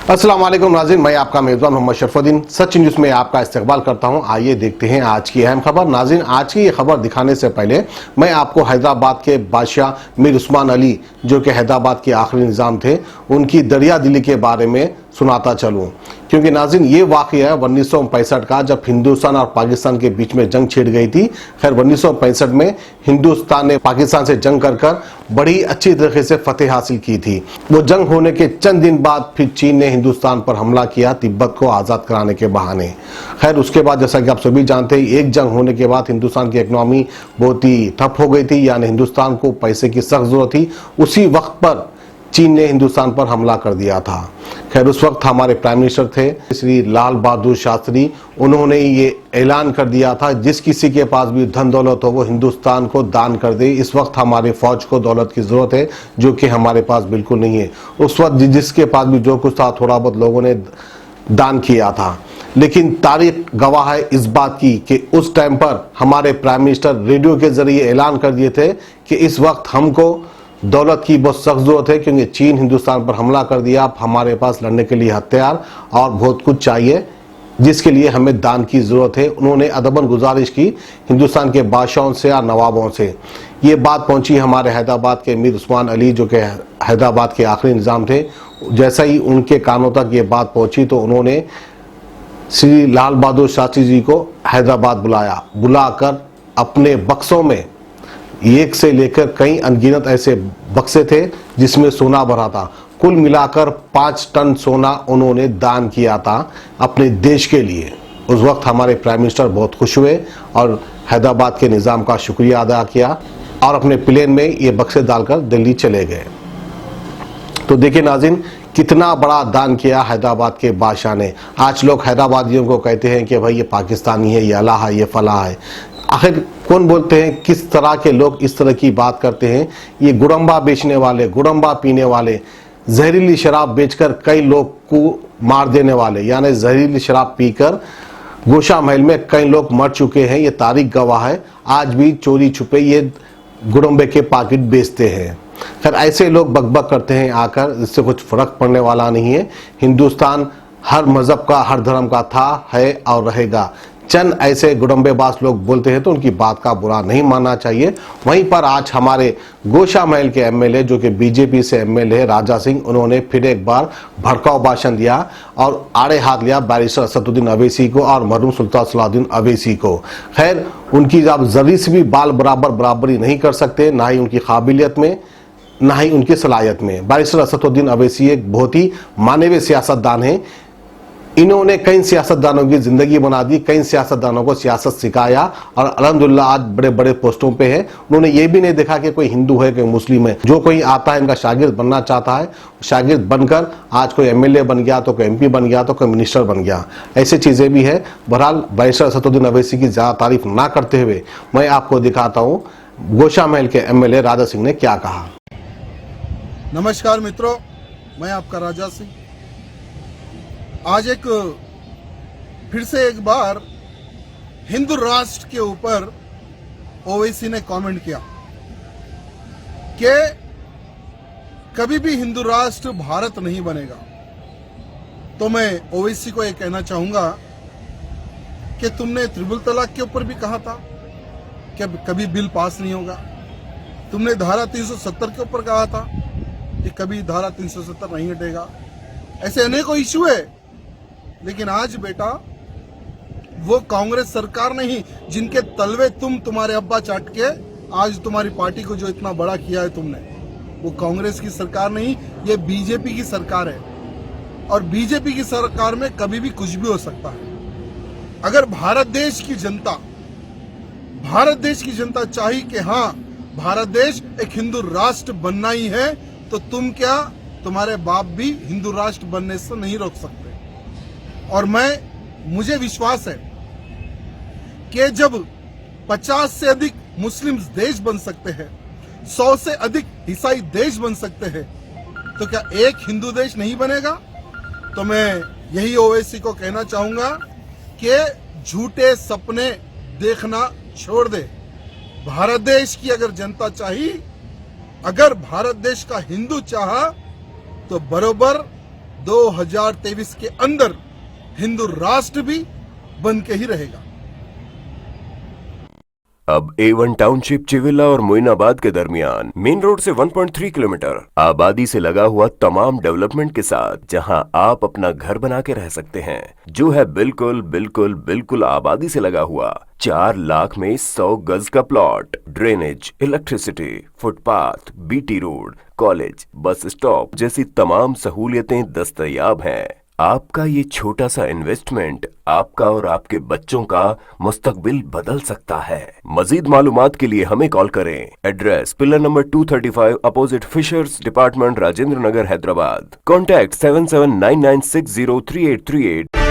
अस्सलाम वालेकुम नाज़रीन, मैं आपका मेज़बान मोहम्मद शरफुद्दीन सच न्यूज़ में आपका इस्तकबाल करता हूं। आइए देखते हैं आज की अहम खबर। नाज़रीन, आज की ये खबर दिखाने से पहले मैं आपको हैदराबाद के बादशाह मीर उस्मान अली, जो कि हैदराबाद के आखिरी निज़ाम थे, उनकी दरिया दिली के बारे में सुनाता चलूं, क्योंकि नाज़रीन ये वाक़या है 1965 का, जब हिंदुस्तान और पाकिस्तान के बीच में जंग छिड़ गई थी। खैर 1965 में हिंदुस्तान ने पाकिस्तान से जंग कर कर बड़ी अच्छी तरीके से फतेह हासिल की थी। वो जंग होने के चंद दिन बाद फिर चीन ने हिंदुस्तान पर हमला किया, तिब्बत को आज़ाद कराने के बहाने। खैर उसके बाद जैसा कि आप सभी जानते हैं, एक जंग होने के बाद हिंदुस्तान की इकनॉमी बहुत ही ठप हो गई थी, यानी हिंदुस्तान को पैसे की सख्त जरूरत थी। उसी वक्त पर चीन ने हिंदुस्तान पर हमला कर दिया था। खैर उस वक्त हमारे प्राइम मिनिस्टर थे श्री लाल बहादुर शास्त्री। उन्होंने ये ऐलान कर दिया था, जिस किसी के पास भी धन दौलत हो वो हिंदुस्तान को दान कर दे। इस वक्त हमारे फौज को दौलत की जरूरत है, जो कि हमारे पास बिल्कुल नहीं है। उस वक्त जिसके पास भी जो कुछ था, थोड़ा बहुत लोगों ने दान किया था। लेकिन तारीख गवाह है इस बात की कि उस टाइम पर हमारे प्राइम मिनिस्टर रेडियो के जरिए ऐलान कर दिए थे कि इस वक्त हमको दौलत की बहुत सख्त जरूरत है, क्योंकि चीन हिंदुस्तान पर हमला कर दिया। हमारे पास लड़ने के लिए हथियार और बहुत कुछ चाहिए, जिसके लिए हमें दान की जरूरत है। उन्होंने अदबन गुजारिश की हिंदुस्तान के बादशाहों से या नवाबों से। ये बात पहुंची हमारे हैदराबाद के मीर उस्मान अली, जो कि हैदराबाद के आखिरी निज़ाम थे। जैसा ही उनके कानों तक ये बात पहुंची तो उन्होंने श्री लाल बहादुर शास्त्री जी को हैदराबाद बुलाया। बुलाकर अपने बक्सों में एक से लेकर कई अनगिनत ऐसे बक्से थे जिसमें सोना भरा था। कुल मिलाकर 5 टन सोना उन्होंने दान किया था अपने देश के लिए। उस वक्त हमारे प्राइम मिनिस्टर बहुत खुश हुए और हैदराबाद के निज़ाम का शुक्रिया अदा किया और अपने प्लेन में ये बक्से डालकर दिल्ली चले गए। तो देखिए नाज़रीन, कितना बड़ा दान किया हैदराबाद के बादशाह ने। आज लोग हैदराबादियों को कहते हैं कि भाई ये पाकिस्तानी है, ये अला है, ये फला है। आखिर कौन बोलते हैं? किस तरह के लोग इस तरह की बात करते हैं? ये गुड़म्बा बेचने वाले, गुड़म्बा पीने वाले, जहरीली शराब बेचकर कई लोग को मार देने वाले, यानी जहरीली शराब पीकर गोशा महल में कई लोग मर चुके हैं। ये तारीख गवाह है। आज भी चोरी छुपे ये गुड़म्बे के पैकेट बेचते हैं। खैर ऐसे लोग बकबक करते हैं आकर, इससे कुछ फर्क पड़ने वाला नहीं है। हिंदुस्तान हर मजहब का, हर धर्म का था, है और रहेगा। चंद ऐसे गुड़म्बेबाज लोग बोलते हैं तो उनकी बात का बुरा नहीं मानना चाहिए। वहीं पर आज हमारे गोशा महल के एमएलए, जो कि बीजेपी से एमएलए है, राजा सिंह, उन्होंने फिर एक बार भड़काऊ भाषण दिया और आड़े हाथ लिया बैरिस्टर असदुद्दीन अवैसी को और मरहूम सुल्तान सलाहुद्दीन अवैसी को। खैर उनकी आप जरी से भी बाल बराबरी नहीं कर सकते, ना ही उनकी काबिलियत में, ना ही उनकी सलाहियत में। बैरिस्टर असदुद्दीन अवैसी एक बहुत ही मानवीय सियासतदान है। इन्होंने कई सियासतदानों की जिंदगी बना दी, कई सियासतदानों को सियासत सिखाया और अल्हम्दुलिल्लाह आज बड़े बड़े पोस्टों पे है। उन्होंने ये भी नहीं देखा कि कोई हिंदू है, कोई मुस्लिम है। जो कोई आता है इनका शागिर्द बनना चाहता है, शागिर्द बनकर आज कोई एमएलए बन गया, तो कोई एमपी बन गया, तो कोई मिनिस्टर बन गया। ऐसी चीजें भी है। बहरहाल बैरिस्टर असदुद्दीन अवैसी की ज्यादा तारीफ ना करते हुए मैं आपको दिखाता हूँ गोशा महल के एमएलए राजा सिंह ने क्या कहा। नमस्कार मित्रों, मैं आपका राजा सिंह। आज फिर से एक बार हिंदू राष्ट्र के ऊपर ओवैसी ने कमेंट किया कि कभी भी हिंदू राष्ट्र भारत नहीं बनेगा। तो मैं ओवैसी को यह कहना चाहूंगा कि तुमने त्रिपुल तलाक के ऊपर भी कहा था कि कभी बिल पास नहीं होगा। तुमने धारा 370 के ऊपर कहा था कि कभी धारा 370 नहीं हटेगा। ऐसे अनेकों इशू है, लेकिन आज बेटा वो कांग्रेस सरकार नहीं जिनके तलवे तुम्हारे अब्बा चाट के आज तुम्हारी पार्टी को जो इतना बड़ा किया है तुमने, वो कांग्रेस की सरकार नहीं, ये बीजेपी की सरकार है। और बीजेपी की सरकार में कभी भी कुछ भी हो सकता है। अगर भारत देश की जनता चाहिए कि हाँ भारत देश एक हिंदू राष्ट्र बनना ही है, तो तुम क्या, तुम्हारे बाप भी हिंदू राष्ट्र बनने से नहीं रोक सकते। और मुझे विश्वास है कि जब 50 से अधिक मुस्लिम देश बन सकते हैं, 100 से अधिक ईसाई देश बन सकते हैं, तो क्या एक हिंदू देश नहीं बनेगा? तो मैं यही ओवैसी को कहना चाहूंगा कि झूठे सपने देखना छोड़ दे। भारत देश की अगर जनता चाहिए, अगर भारत देश का हिंदू चाहा, तो बरोबर 2023 के अंदर हिंदू राष्ट्र भी बन के ही रहेगा। अब A1 टाउनशिप चिविला और मोइनाबाद के दरमियान मेन रोड से 1.3 किलोमीटर आबादी से लगा हुआ तमाम डेवलपमेंट के साथ जहां आप अपना घर बना के रह सकते हैं, जो है बिल्कुल बिल्कुल बिल्कुल आबादी से लगा हुआ 4 लाख में 100 गज का plot, drainage, electricity, footpath, BT road, college, bus stop जैसी तमाम सहूलियतें दस्तयाब हैं। आपका ये छोटा सा इन्वेस्टमेंट आपका और आपके बच्चों का मुस्तकबिल बदल सकता है। मजीद मालूमात के लिए हमें कॉल करें। Address pillar number 235 opposite fishers department, Rajendra Nagar, Hyderabad. Contact 7799603838।